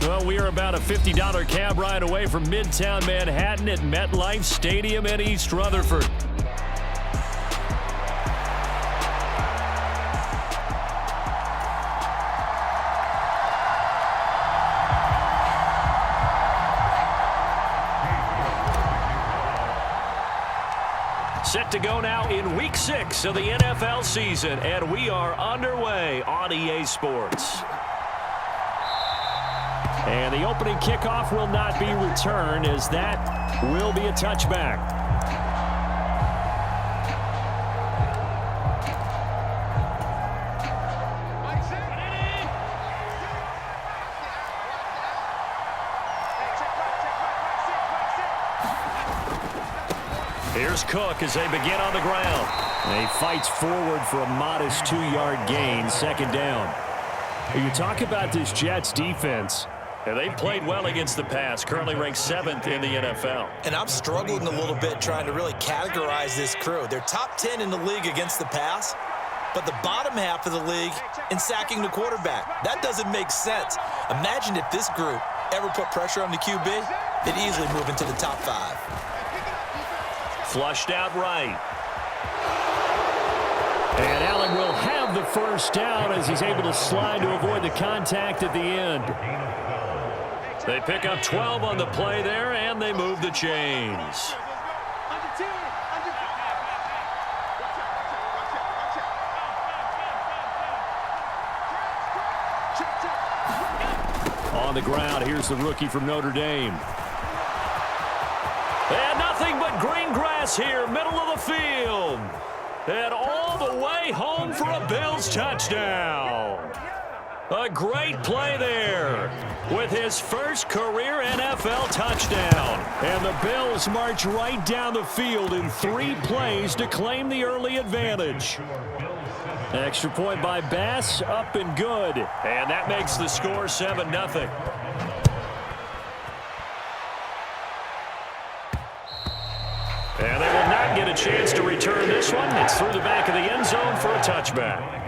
Well, we are about a $50 cab ride away from Midtown Manhattan at MetLife Stadium in East Rutherford. Set to go now in Week 6 of the NFL season, and we are underway on EA Sports. And the opening kickoff will not be returned, as that will be a touchback. Here's Cook as they begin on the ground. And he fights forward for a modest 2-yard gain, second down. You talk about this Jets defense. And they've played well against the pass, currently ranked 7th in the NFL. And I'm struggling a little bit trying to really categorize this crew. They're top 10 in the league against the pass, but the bottom half of the league in sacking the quarterback. That doesn't make sense. Imagine if this group ever put pressure on the QB, they'd easily move into the top 5. Flushed out right. And Allen will have the first down as he's able to slide to avoid the contact at the end. They pick up 12 on the play there, and they move the chains. On the ground, here's the rookie from Notre Dame. And nothing but green grass here, middle of the field. And all the way home for a Bills touchdown. A great play there with his first career NFL touchdown. And the Bills march right down the field in 3 plays to claim the early advantage. Extra point by Bass, up and good. And that makes the score 7-0. And they will not get a chance to return this one. It's through the back of the end zone for a touchback.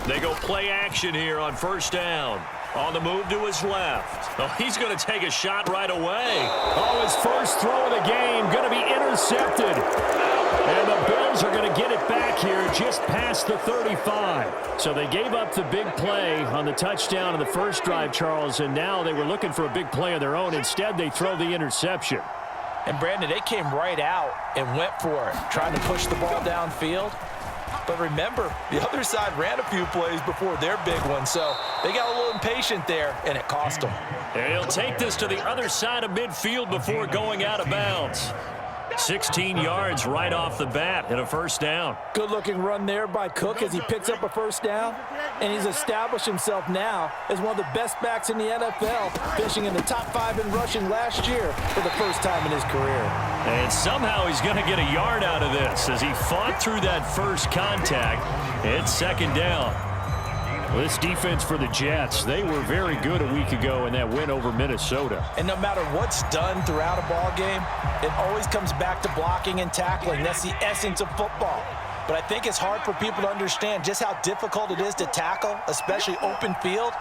They go play action here on first down. On the move to his left. Oh, he's going to take a shot right away. Oh, his first throw of the game going to be intercepted. And the Bills are going to get it back here just past the 35. So they gave up the big play on the touchdown in the first drive, Charles, and now they were looking for a big play of their own. Instead, they throw the interception. And, Brandon, they came right out and went for it, trying to push the ball downfield. But remember, the other side ran a few plays before their big one, so they got a little impatient there, and it cost them. And he'll take this to the other side of midfield before going out of bounds. 16 yards right off the bat and a first down. Good-looking run there by Cook as he picks up a first down, and he's established himself now as one of the best backs in the NFL, finishing in the top 5 in rushing last year for the first time in his career. And somehow he's going to get a yard out of this as he fought through that first contact. It's second down. Well, this defense for the Jets, they were very good a week ago in that win over Minnesota. And no matter what's done throughout a ball game, it always comes back to blocking and tackling. That's the essence of football. But I think it's hard for people to understand just how difficult it is to tackle, especially open field.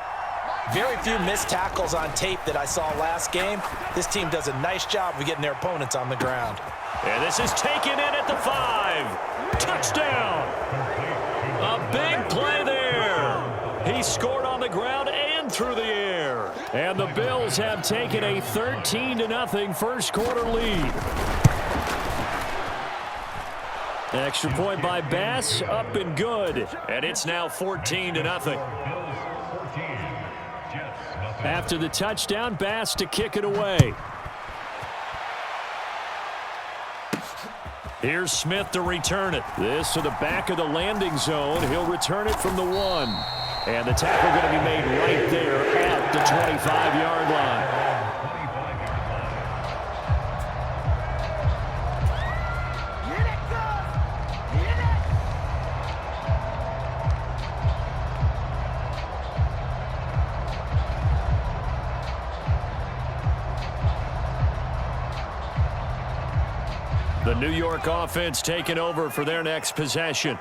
Very few missed tackles on tape that I saw last game. This team does a nice job of getting their opponents on the ground. And this is taken in at the 5. Touchdown. A big play there. He scored on the ground and through the air. And the Bills have taken a 13-0 first quarter lead. Extra point by Bass, up and good. And it's now 14-0. After the touchdown, Bass to kick it away. Here's Smith to return it. This to the back of the landing zone. He'll return it from the 1. And the tackle going to be made right there at the 25-yard line. New York offense taking over for their next possession.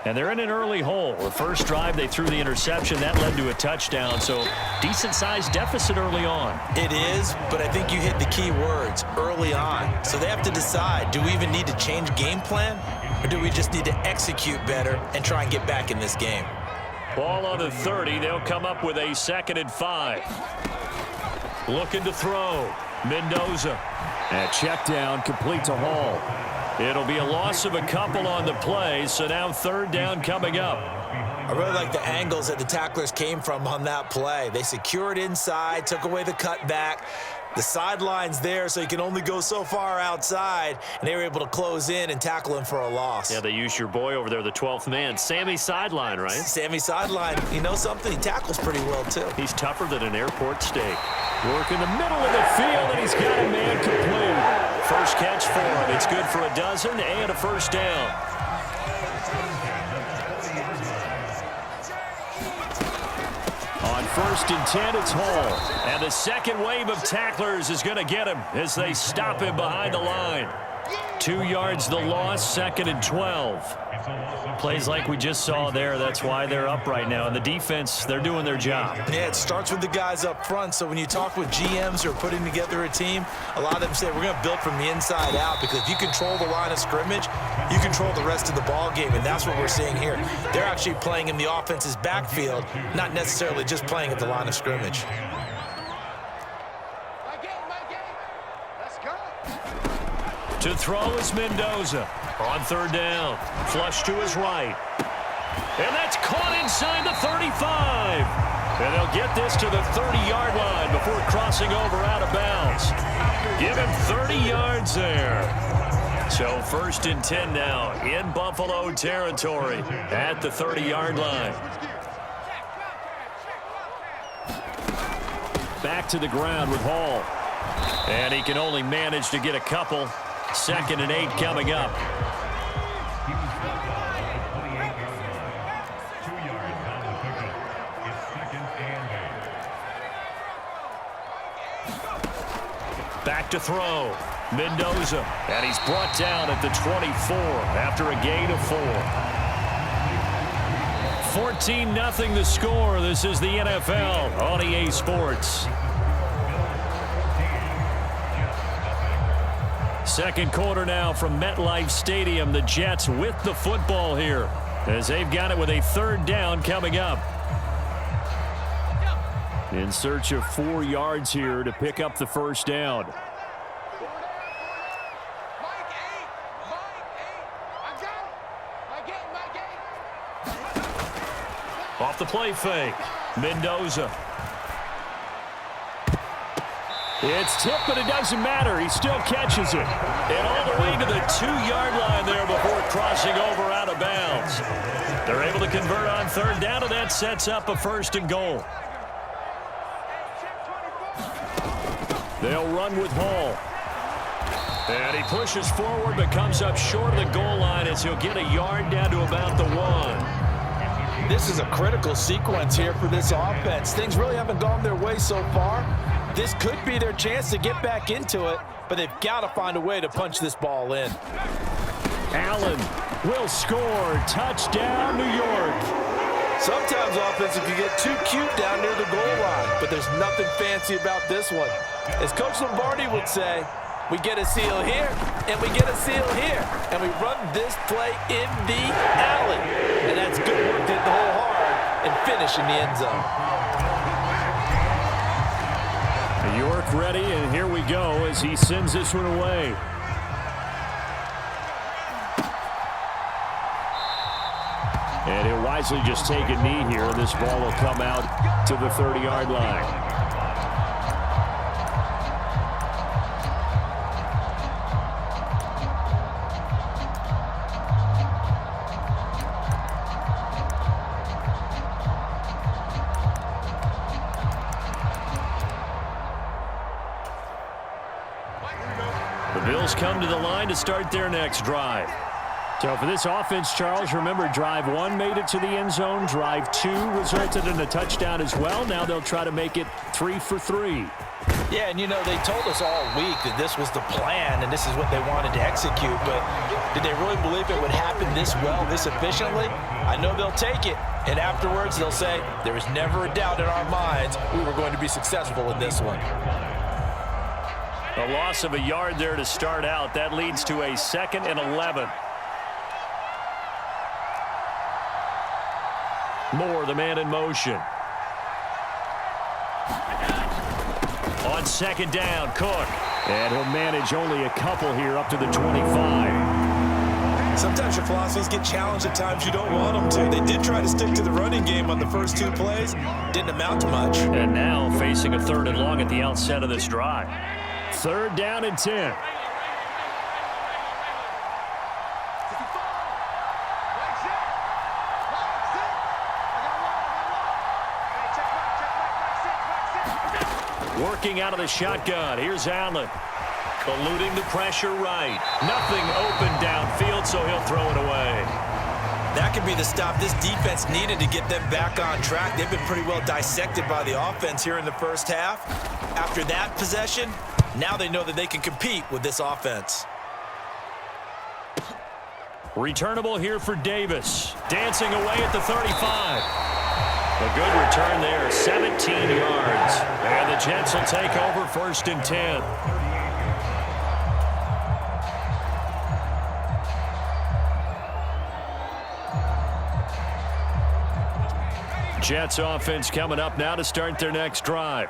And they're in an early hole. The first drive, they threw the interception. That led to a touchdown, so decent-sized deficit early on. It is, but I think you hit the key words, early on. So they have to decide, do we even need to change game plan, or do we just need to execute better and try and get back in this game? Ball on the 30. They'll come up with a 2nd and 5. Looking to throw. Mendoza. And check down, complete to Hall. It'll be a loss of a couple on the play, so now 3rd down coming up. I really like the angles that the tacklers came from on that play. They secured inside, took away the cutback. The sideline's there, so you can only go so far outside, and they were able to close in and tackle him for a loss. Yeah, they used your boy over there, the 12th man, Sammy Sideline, right? Sammy Sideline, you know something? He tackles pretty well, too. He's tougher than an airport steak. Work in the middle of the field, and he's got a man complete. First catch for him. It's good for a dozen and a 1st down. On 1st and 10, it's Hall. And the second wave of tacklers is going to get him as they stop him behind the line. 2 yards the loss, 2nd and 12. Plays like we just saw there. That's why they're up right now. And the defense, they're doing their job. Yeah, it starts with the guys up front. So when you talk with GMs who are putting together a team, a lot of them say we're going to build from the inside out, because if you control the line of scrimmage, you control the rest of the ball game, and that's what we're seeing here. They're actually playing in the offense's backfield, not necessarily just playing at the line of scrimmage. To throw is Mendoza. On 3rd down. Flush to his right. And that's caught inside the 35. And they'll get this to the 30-yard line before crossing over out of bounds. Give him 30 yards there. So 1st and 10 now in Buffalo territory at the 30-yard line. Back to the ground with Hall. And he can only manage to get a couple. 2nd and 8 coming up. Back to throw. Mendoza. And he's brought down at the 24 after a gain of 4. 14-0 the score. This is the NFL on EA Sports. Second quarter now from MetLife Stadium. The Jets with the football here as they've got it with a 3rd down coming up. In search of 4 yards here to pick up the 1st down. Off the play fake. Mendoza. It's tipped, but it doesn't matter. He still catches it. And all the way to the 2-yard line there before crossing over out of bounds. They're able to convert on 3rd down, and that sets up a 1st and goal. They'll run with Hall. And he pushes forward, but comes up short of the goal line as he'll get a yard down to about the 1. This is a critical sequence here for this offense. Things really haven't gone their way so far. This could be their chance to get back into it, but they've got to find a way to punch this ball in. Allen will score. Touchdown, New York. Sometimes offenses can get too cute down near the goal line, but there's nothing fancy about this one. As Coach Lombardi would say, we get a seal here, and we get a seal here, and we run this play in the alley. And that's good work to hit the hole hard and finish in the end zone. York ready, and here we go as he sends this one away. And he'll wisely just take a knee here, and this ball will come out to the 30-yard line. The Bills come to the line to start their next drive. So for this offense, Charles, remember drive 1 made it to the end zone. Drive 2 resulted in a touchdown as well. Now they'll try to make it 3 for 3. Yeah, and you know, they told us all week that this was the plan and this is what they wanted to execute, but did they really believe it would happen this well, this efficiently? I know they'll take it, and afterwards they'll say, there was never a doubt in our minds we were going to be successful in this one. A loss of a yard there to start out. That leads to a 2nd and 11. Moore, the man in motion. On 2nd down, Cook. And he'll manage only a couple here up to the 25. Sometimes your philosophies get challenged at times you don't want them to. They did try to stick to the running game on the first 2 plays. Didn't amount to much. And now facing a 3rd and long at the outset of this drive. 3rd down and 10. Working out of the shotgun. Here's Allen. Eluding the pressure right. Nothing open downfield, so he'll throw it away. That could be the stop this defense needed to get them back on track. They've been pretty well dissected by the offense here in the first half. After that possession, now they know that they can compete with this offense. Returnable here for Davis. Dancing away at the 35. A good return there, 17 yards. And the Jets will take over 1st and 10. Jets offense coming up now to start their next drive.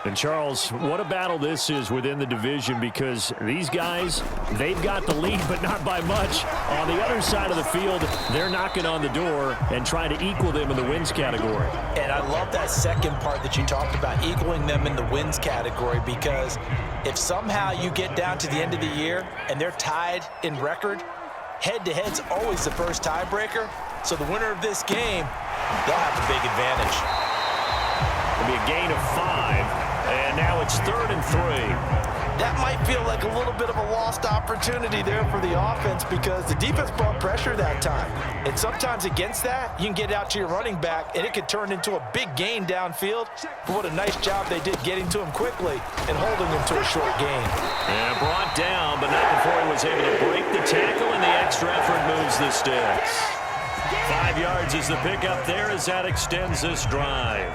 And Charles, what a battle this is within the division, because these guys, they've got the lead, but not by much. On the other side of the field, they're knocking on the door and trying to equal them in the wins category. And I love that second part that you talked about, equaling them in the wins category, because if somehow you get down to the end of the year and they're tied in record, head-to-head's always the first tiebreaker. So the winner of this game, they'll have a big advantage. It'll be a gain of 5. And now it's 3rd and 3. That might feel like a little bit of a lost opportunity there for the offense, because the defense brought pressure that time. And sometimes against that, you can get out to your running back, and it could turn into a big gain downfield. But what a nice job they did getting to him quickly and holding him to a short gain. And brought down, but not before he was able to break the tackle, and the extra effort moves the sticks. 5 yards is the pickup there as that extends this drive.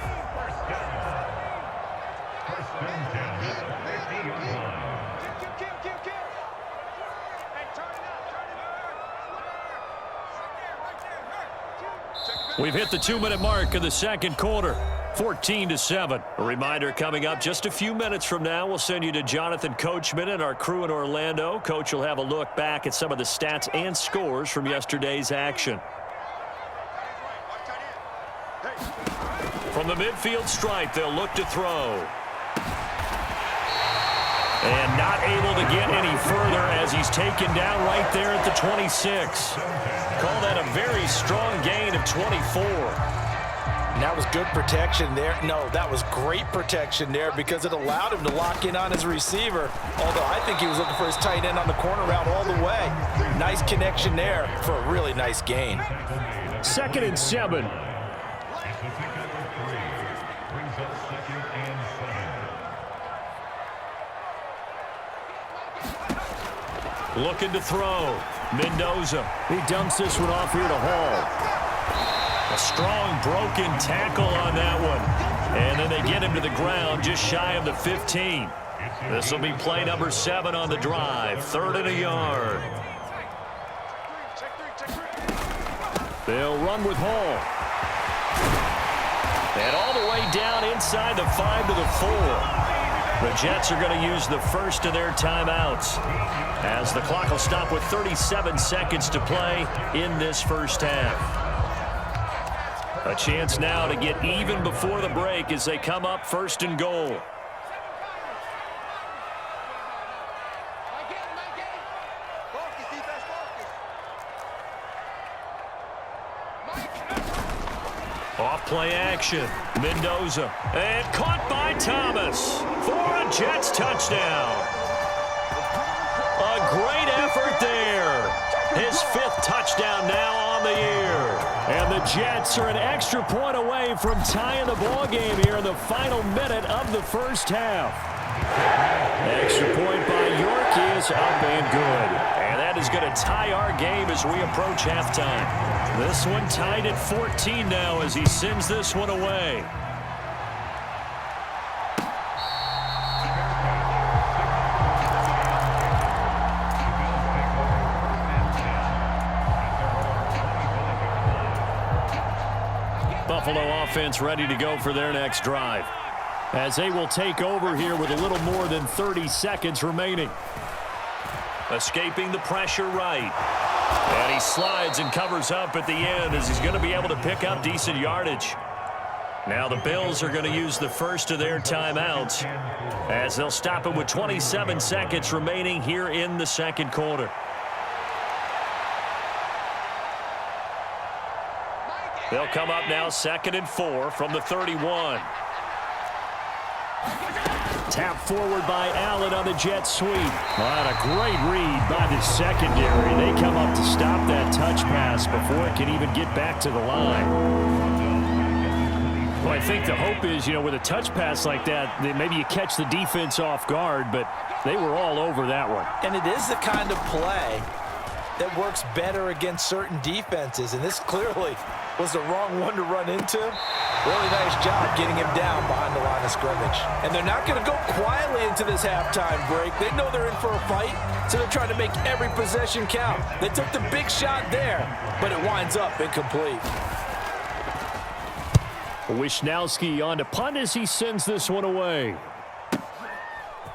We've hit the 2-minute mark of the second quarter. 14-7. A reminder coming up just a few minutes from now. We'll send you to Jonathan Coachman and our crew in Orlando. Coach will have a look back at some of the stats and scores from yesterday's action. From the midfield stripe, they'll look to throw. And not able to get any further as he's taken down right there at the 26. Call that a very strong gain of 24. And that was good protection there. No, that was great protection there, because it allowed him to lock in on his receiver. Although I think he was looking for his tight end on the corner route all the way. Nice connection there for a really nice gain. 2nd and 7. Looking to throw. Mendoza. He dumps this one off here to Hall. A strong broken tackle on that one. And then they get him to the ground just shy of the 15. This will be play number 7 on the drive. 3rd and a yard. They'll run with Hall. And all the way down inside the 5 to the 4. The Jets are going to use the first of their timeouts, as the clock will stop with 37 seconds to play in this first half. A chance now to get even before the break as they come up 1st and goal. Off play action. Mendoza. And caught by Thomas for a Jets touchdown. A great effort there. His 5th touchdown now on the year. And the Jets are an extra point away from tying the ball game here in the final minute of the first half. Extra point by York is up and good. And that is going to tie our game as we approach halftime. This one tied at 14 now as he sends this one away. Buffalo offense ready to go for their next drive, as they will take over here with a little more than 30 seconds remaining. Escaping the pressure right. And he slides and covers up at the end as he's going to be able to pick up decent yardage. Now the Bills are going to use the first of their timeouts as they'll stop it with 27 seconds remaining here in the second quarter. They'll come up now 2nd and 4 from the 31. Tap forward by Allen on the jet sweep. What a great read by the secondary. They come up to stop that touch pass before it can even get back to the line. Well, I think the hope is, with a touch pass like that, maybe you catch the defense off guard, but they were all over that one. And it is the kind of play that works better against certain defenses, and this clearly was the wrong one to run into. Really nice job getting him down behind the line of scrimmage. And they're not going to go quietly into this halftime break. They know they're in for a fight, so they're trying to make every possession count. They took the big shot there, but it winds up incomplete. Wisnowski on to punt as he sends this one away.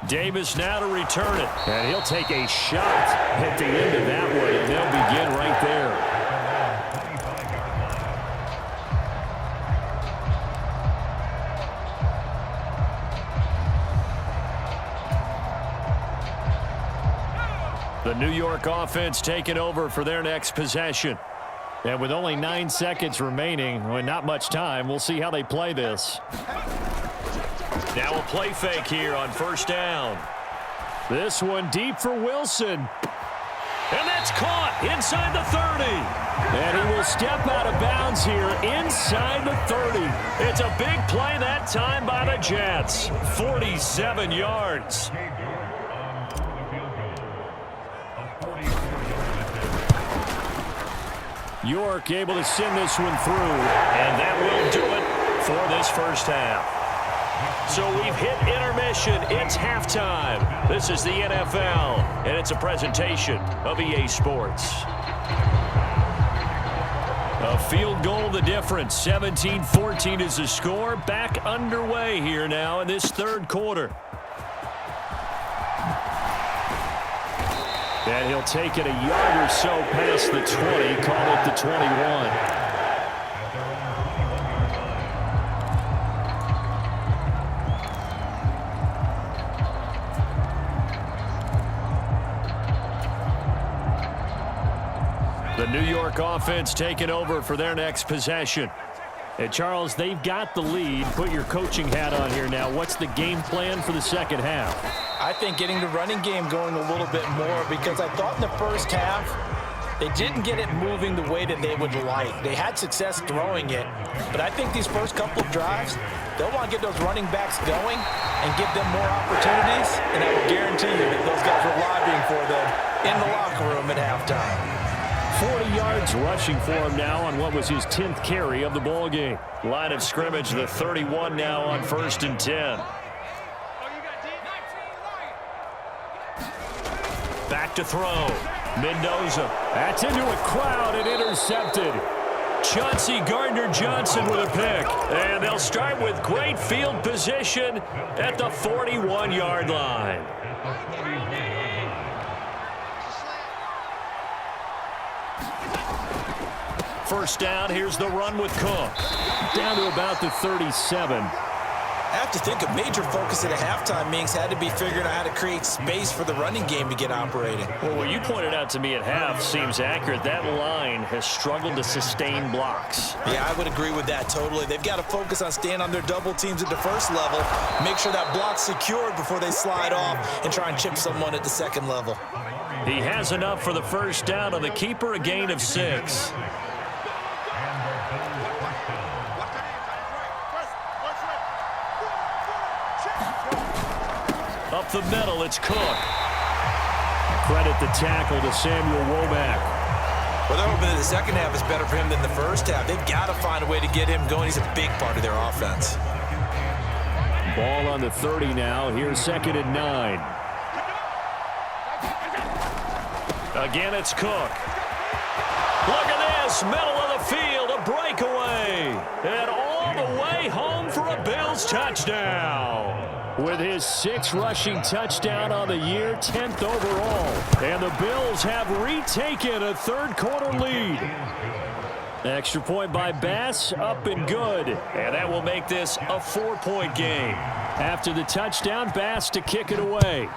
Davis now to return it, and he'll take a shot at the end of that one, and they'll begin right there. The New York offense taking over for their next possession. And with only 9 seconds remaining, well, not much time, we'll see how they play this. Now a play fake here on first down. This one deep for Wilson. And that's caught inside the 30. And he will step out of bounds here inside the 30. It's a big play that time by the Jets. 47 yards. York able to send this one through, and that will do it for this first half. So we've hit intermission. It's halftime. This is the NFL, and it's a presentation of EA Sports. A field goal the difference. 17-14 is the score. Back underway here now in this third quarter. And he'll take it a yard or so past the 20, call it the 21. The New York offense taking over for their next possession. And Charles, they've got the lead. Put your coaching hat on here now. What's the game plan for the second half? I think getting the running game going a little bit more, because I thought in the first half they didn't get it moving the way that they would like. They had success throwing it, but I think these first couple of drives, they'll want to get those running backs going and give them more opportunities, and I will guarantee you that those guys were lobbying for them in the locker room at halftime. 40 yards rushing for him now on what was his 10th carry of the ball game. Line of scrimmage, the 31 now on 1st and 10. Back to throw. Mendoza. That's into a crowd and intercepted. Chauncey Gardner-Johnson with a pick. And they'll start with great field position at the 41-yard line. First down, here's the run with Cook. Down to about the 37. I have to think a major focus at a halftime means had to be figuring out how to create space for the running game to get operating. Well, what you pointed out to me at half seems accurate. That line has struggled to sustain blocks. Yeah, I would agree with that totally. They've got to focus on staying on their double teams at the first level, make sure that block's secured before they slide off and try and chip someone at the second level. He has enough for the first down on the keeper, a gain of 6. Up the middle, it's Cook. Credit the tackle to Samuel Womack. Well, they're hoping that the second half is better for him than the first half. They've got to find a way to get him going. He's a big part of their offense. Ball on the 30 now. Here's 2nd and 9. Again, it's Cook. Look at this, middle of the field, a breakaway. And all the way home for a Bills touchdown. With his 6th rushing touchdown on the year, 10th overall. And the Bills have retaken a third-quarter lead. Extra point by Bass, up and good. And that will make this a 4-point game. After the touchdown, Bass to kick it away.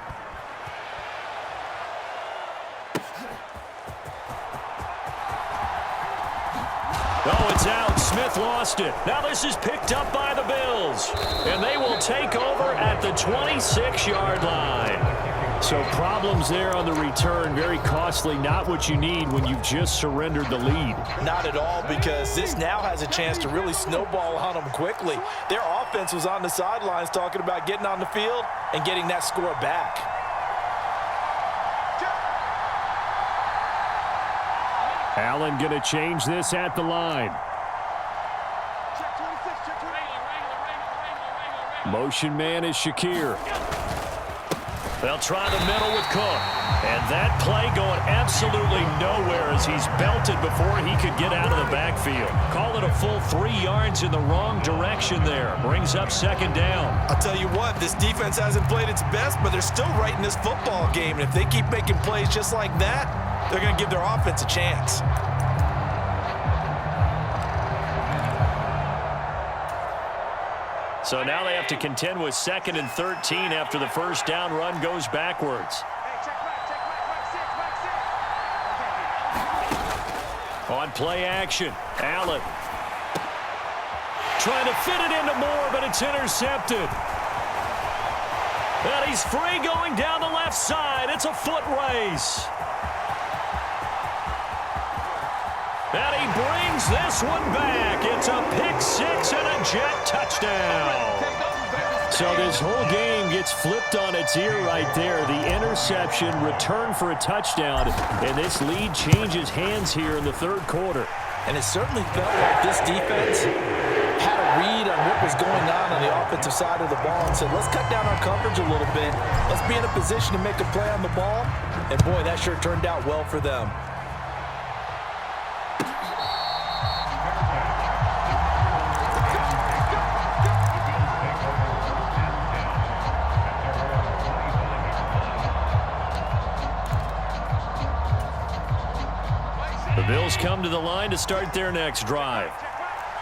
Oh, it's out. Smith lost it. Now this is picked up by the Bills. And they will take over at the 26-yard line. So problems there on the return. Very costly. Not what you need when you've just surrendered the lead. Not at all, because this now has a chance to really snowball on them quickly. Their offense was on the sidelines talking about getting on the field and getting that score back. Allen going to change this at the line. Motion man is Shakir. They'll try the middle with Cook. And that play going absolutely nowhere as he's belted before he could get out of the backfield. Call it a full 3 yards in the wrong direction there. Brings up 2nd down. I'll tell you what, this defense hasn't played its best, but they're still right in this football game. And if they keep making plays just like that, they're going to give their offense a chance. So now they have to contend with 2nd and 13 after the first down run goes backwards. On play action, Allen. Trying to fit it into Moore, but it's intercepted. And he's free going down the left side. It's a foot race. And he brings this one back. It's a pick-6 and a Jet touchdown. So this whole game gets flipped on its ear right there. The interception, return for a touchdown, and this lead changes hands here in the third quarter. And it certainly felt like this defense had a read on what was going on the offensive side of the ball and said, let's cut down our coverage a little bit. Let's be in a position to make a play on the ball. And, boy, that sure turned out well for them. The Bills come to the line to start their next drive.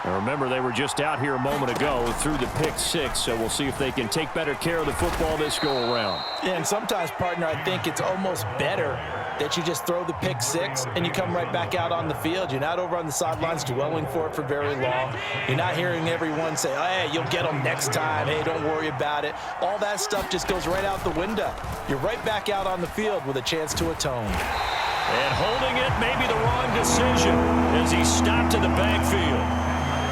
And remember, they were just out here a moment ago through the pick-6, so we'll see if they can take better care of the football this go-around. Yeah, and sometimes, partner, I think it's almost better that you just throw the pick-6 and you come right back out on the field. You're not over on the sidelines dwelling for it for very long. You're not hearing everyone say, oh, hey, you'll get them next time. Hey, don't worry about it. All that stuff just goes right out the window. You're right back out on the field with a chance to atone. And holding it may be the wrong decision as he stopped in the backfield.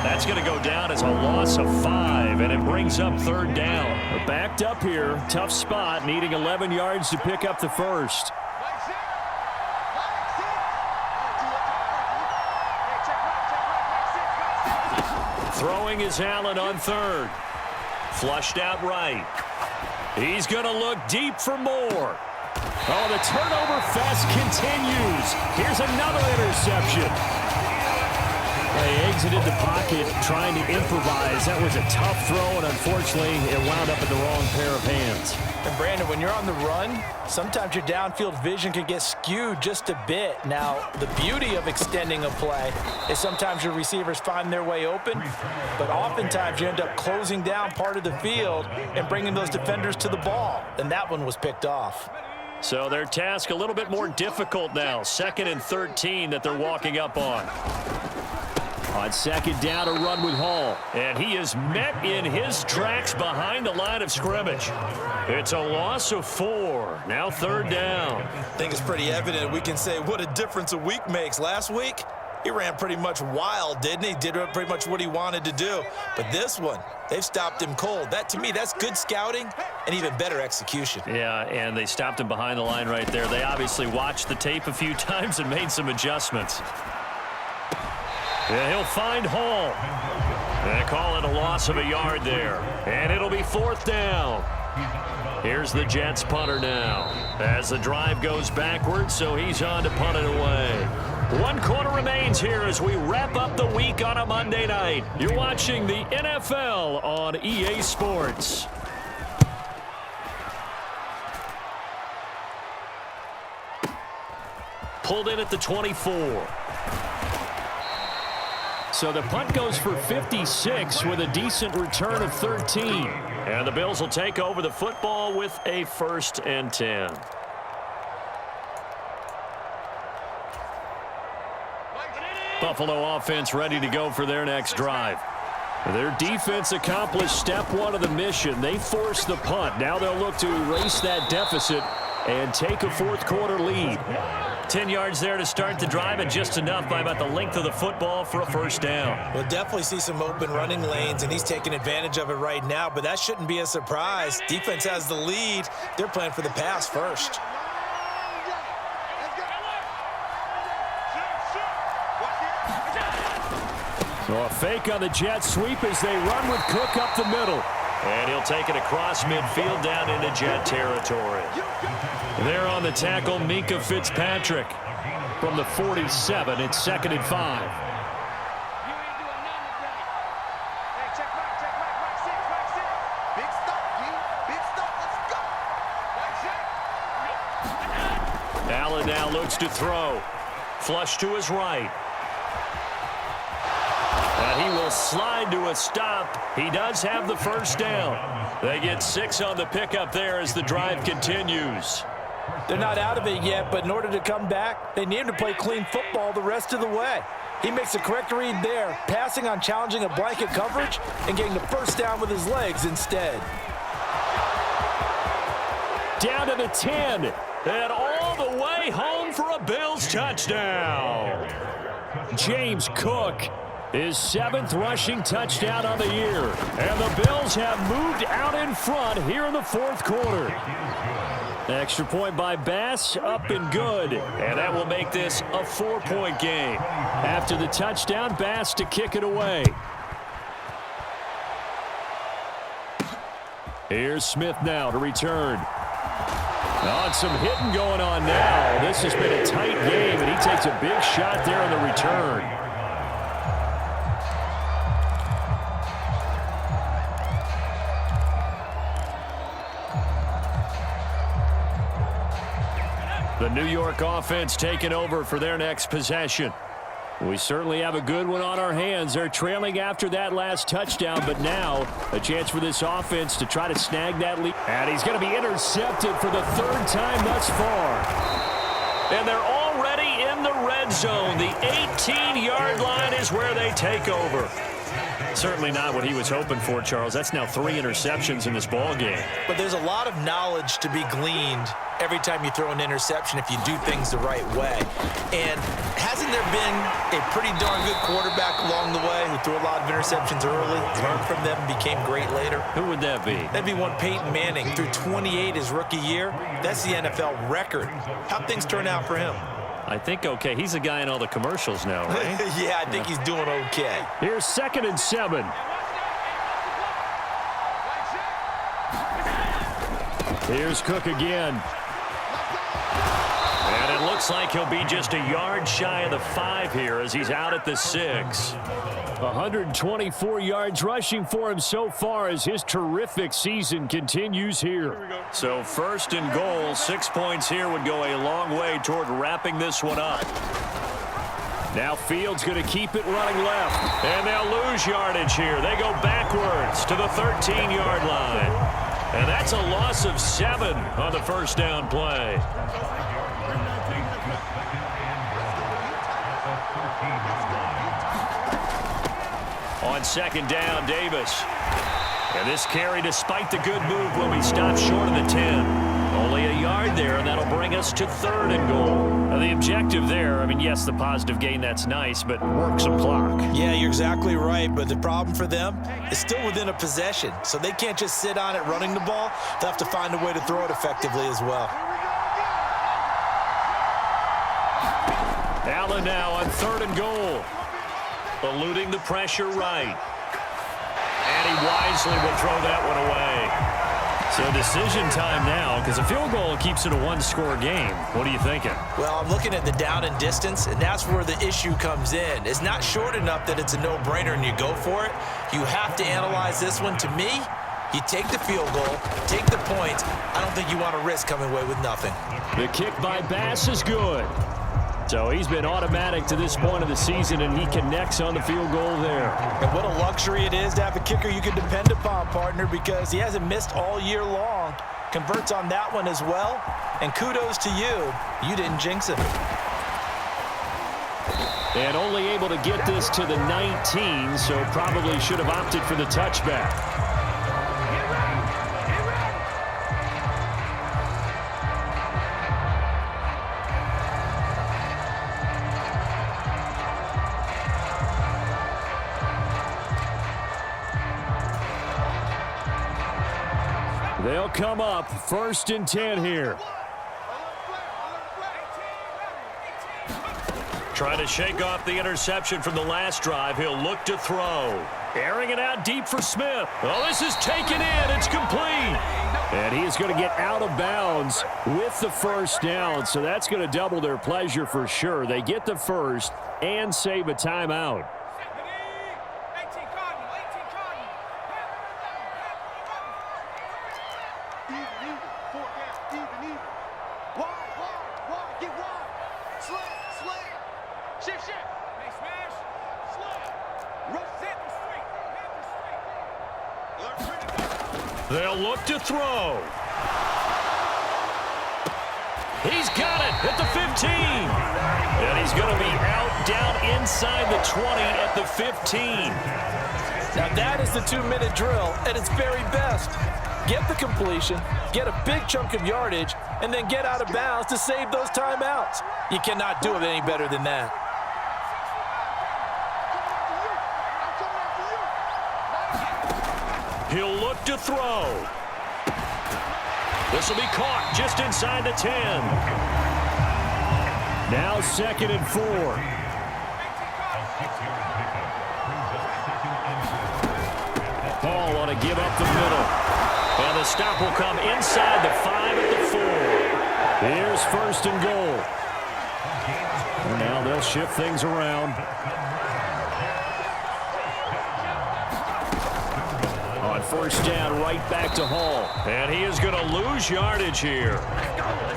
That's going to go down as a loss of 5, and it brings up 3rd down. Backed up here, tough spot, needing 11 yards to pick up the first. Throwing is Allen on 3rd. Flushed out right. He's going to look deep for Moore. Oh, the turnover fest continues. Here's another interception. They exited the pocket trying to improvise. That was a tough throw, and unfortunately, it wound up in the wrong pair of hands. And, Brandon, when you're on the run, sometimes your downfield vision can get skewed just a bit. Now, the beauty of extending a play is sometimes your receivers find their way open, but oftentimes you end up closing down part of the field and bringing those defenders to the ball, and that one was picked off. So their task a little bit more difficult now. 2nd and 13 that they're walking up on. On 2nd down, a run with Hall. And he is met in his tracks behind the line of scrimmage. It's a loss of 4. Now 3rd down. I think it's pretty evident we can say what a difference a week makes. Last week, he ran pretty much wild, didn't he? Did pretty much what he wanted to do. But this one, they've stopped him cold. That, to me, that's good scouting and even better execution. Yeah, and they stopped him behind the line right there. They obviously watched the tape a few times and made some adjustments. Yeah, he'll find Hall. They call it a loss of a yard there. And it'll be 4th down. Here's the Jets punter now. As the drive goes backwards, so he's on to punt it away. 1 quarter remains here as we wrap up the week on a Monday night. You're watching the NFL on EA Sports. Pulled in at the 24. So the punt goes for 56 with a decent return of 13. And the Bills will take over the football with a 1st and 10. Buffalo offense ready to go for their next drive. Their defense accomplished step 1 of the mission. They forced the punt. Now they'll look to erase that deficit and take a 4th quarter lead. 10 yards there to start the drive, and just enough by about the length of the football for a 1st down. We'll definitely see some open running lanes, and he's taking advantage of it right now, but that shouldn't be a surprise. Defense has the lead. They're playing for the pass first. So a fake on the jet sweep as they run with Cook up the middle. And he'll take it across midfield down into Jet territory. There on the tackle, Minkah Fitzpatrick. From the 47, it's 2nd and 5. Allen now looks to throw. Flush to his right. And he will slide to a stop. He does have the 1st down. They get 6 on the pickup there as the drive continues. They're not out of it yet, but in order to come back, they need him to play clean football the rest of the way. He makes the correct read there, passing on challenging a blanket coverage and getting the 1st down with his legs instead. Down to the 10, and all the way home for a Bills touchdown. James Cook, his 7th rushing touchdown on the year. And the Bills have moved out in front here in the 4th quarter. Extra point by Bass, up and good. And that will make this a 4-point game. After the touchdown, Bass to kick it away. Here's Smith now to return. Oh, some hitting going on now. This has been a tight game, and he takes a big shot there on the return. The New York offense taking over for their next possession. We certainly have a good one on our hands. They're trailing after that last touchdown, but now a chance for this offense to try to snag that lead. And he's going to be intercepted for the 3rd time thus far. And they're already in the red zone. The 18-yard line is where they take over. Certainly not what he was hoping for, Charles. That's now 3 interceptions in this ball game. But there's a lot of knowledge to be gleaned every time you throw an interception if you do things the right way. And hasn't there been a pretty darn good quarterback along the way who threw a lot of interceptions early, learned from them, and became great later? Who would that be? That'd be one Peyton Manning. Threw 28 his rookie year. That's the NFL record. How'd things turn out for him? I think okay. He's a guy in all the commercials now, right? Yeah, I think he's doing okay. Here's 2nd and 7. Here's Cook again. And it looks like he'll be just a yard shy of the 5 here as he's out at the 6. 124 yards rushing for him so far as his terrific season continues here. So 1st and goal, 6 points here would go a long way toward wrapping this one up. Now Fields going to keep it running left. And they'll lose yardage here. They go backwards to the 13-yard line. And that's a loss of 7 on the 1st down play. On 2nd down, Davis. And this carry, despite the good move, will be stopped short of the 10. Only a yard there, and that'll bring us to 3rd and goal. Now, the objective there, I mean, yes, the positive gain, that's nice, but work some clock. Yeah, you're exactly right, but the problem for them is still within a possession, so they can't just sit on it running the ball. They'll have to find a way to throw it effectively as well. Allen now on 3rd and goal. Eluding the pressure right. And he wisely will throw that one away. So decision time now, because a field goal keeps it a one-score game. What are you thinking? Well, I'm looking at the down and distance, and that's where the issue comes in. It's not short enough that it's a no-brainer and you go for it. You have to analyze this one. To me, you take the field goal, take the points. I don't think you want to risk coming away with nothing. The kick by Bass is good. So he's been automatic to this point of the season, and he connects on the field goal there. And what a luxury it is to have a kicker you can depend upon, partner, because he hasn't missed all year long. Converts on that one as well. And kudos to you. You didn't jinx him. And only able to get this to the 19, so probably should have opted for the touchback. They'll come up 1st and 10 here. Trying to shake off the interception from the last drive. He'll look to throw. Airing it out deep for Smith. Oh, this is taken in. It's complete. And he is going to get out of bounds with the 1st down. So that's going to double their pleasure for sure. They get the 1st and save a timeout. They'll look to throw. He's got it at the 15. And he's going to be out down inside the 20 at the 15. Now that is the 2-minute drill at its very best. Get the completion, get a big chunk of yardage, and then get out of bounds to save those timeouts. You cannot do it any better than that. He'll look to throw. This will be caught just inside the 10. Now 2nd and 4. Paul ought to give up the middle. And the stop will come inside the 5 at the 4. Here's 1st and goal. And now they'll shift things around. On 1st down, right back to Hall. And he is going to lose yardage here.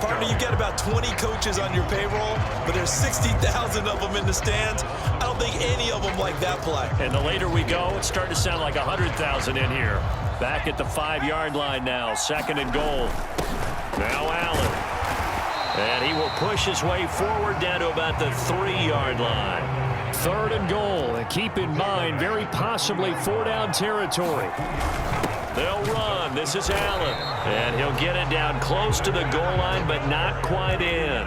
Partner, you got about 20 coaches on your payroll, but there's 60,000 of them in the stands. I don't think any of them like that play. And the later we go, it's starting to sound like 100,000 in here. Back at the 5-yard line now, 2nd and goal. Now Allen. And he will push his way forward down to about the 3-yard line. 3rd and goal, and keep in mind, very possibly 4-down territory. They'll run. This is Allen. And he'll get it down close to the goal line, but not quite in.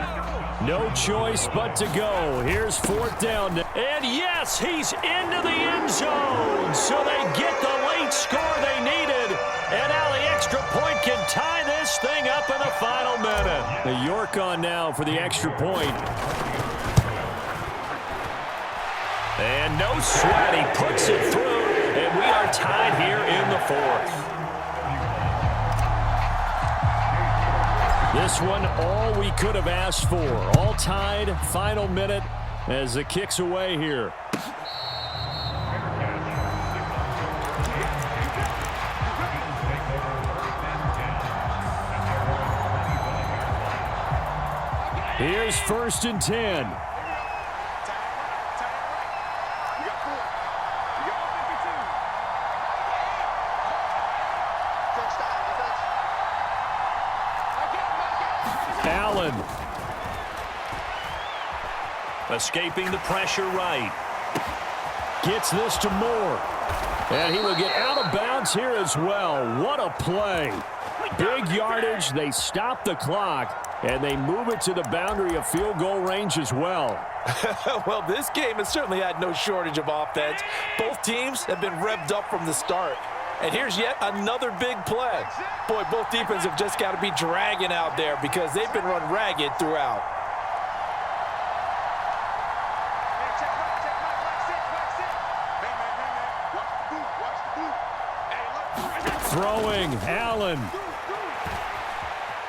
No choice but to go. Here's 4th down. And yes, he's into the end zone. So they get the late score they needed. And now the extra point can tie this thing up in the final minute. The York on now for the extra point. And no sweat, he puts it through, and we are tied here in the 4th. This one, all we could have asked for. All tied, final minute, as the kick's away here. Here's 1st and 10. Allen. Escaping the pressure right. Gets this to Moore. And he will get out of bounds here as well. What a play. Big yardage. They stop the clock, and they move it to the boundary of field goal range as well. Well, this game has certainly had no shortage of offense. Both teams have been revved up from the start. And here's yet another big play. Boy, both defenses have just got to be dragging out there because they've been run ragged throughout. Throwing, Allen.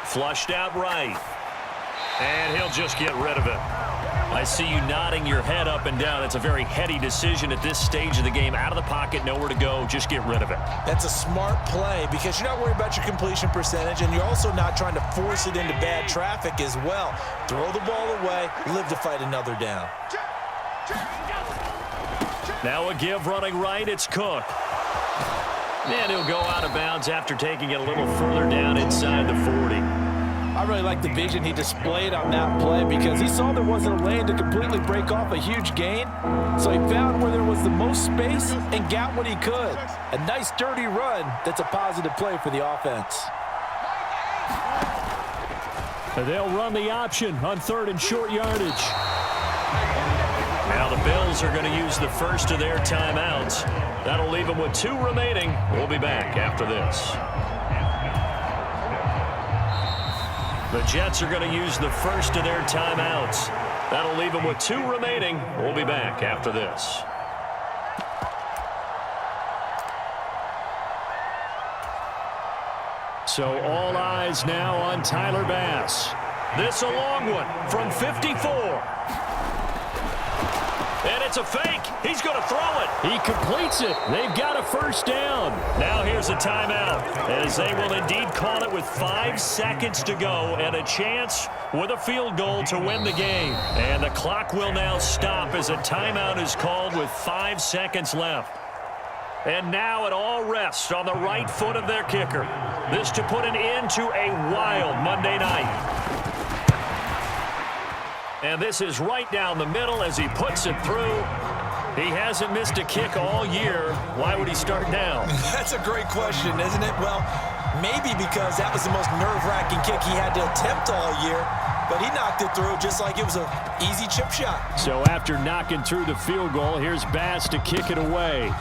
Flushed out right. And he'll just get rid of it. I see you nodding your head up and down. It's a very heady decision at this stage of the game. Out of the pocket, nowhere to go. Just get rid of it. That's a smart play because you're not worried about your completion percentage, and you're also not trying to force it into bad traffic as well. Throw the ball away, live to fight another down. Now a give running right. It's Cook. And he'll go out of bounds after taking it a little further down inside the 40. I really like the vision he displayed on that play because he saw there wasn't a lane to completely break off a huge gain. So he found where there was the most space and got what he could. A nice, dirty run that's a positive play for the offense. They'll run the option on 3rd and short yardage. Now the Bills are going to use the first of their timeouts. That'll leave them with 2 remaining. We'll be back after this. The Jets are going to use the first of their timeouts. That'll leave them with 2 remaining. We'll be back after this. So all eyes now on Tyler Bass. This a long one from 54. And it's a fake. He's going to throw it. He completes it. They've got a first down. Now here's a timeout, as they will indeed call it with 5 seconds to go and a chance with a field goal to win the game. And the clock will now stop as a timeout is called with 5 seconds left. And now it all rests on the right foot of their kicker. This to put an end to a wild Monday night. And this is right down the middle as he puts it through. He hasn't missed a kick all year. Why would he start now? That's a great question, isn't it? Well, maybe because that was the most nerve-wracking kick he had to attempt all year. But he knocked it through just like it was an easy chip shot. So after knocking through the field goal, here's Bass to kick it away.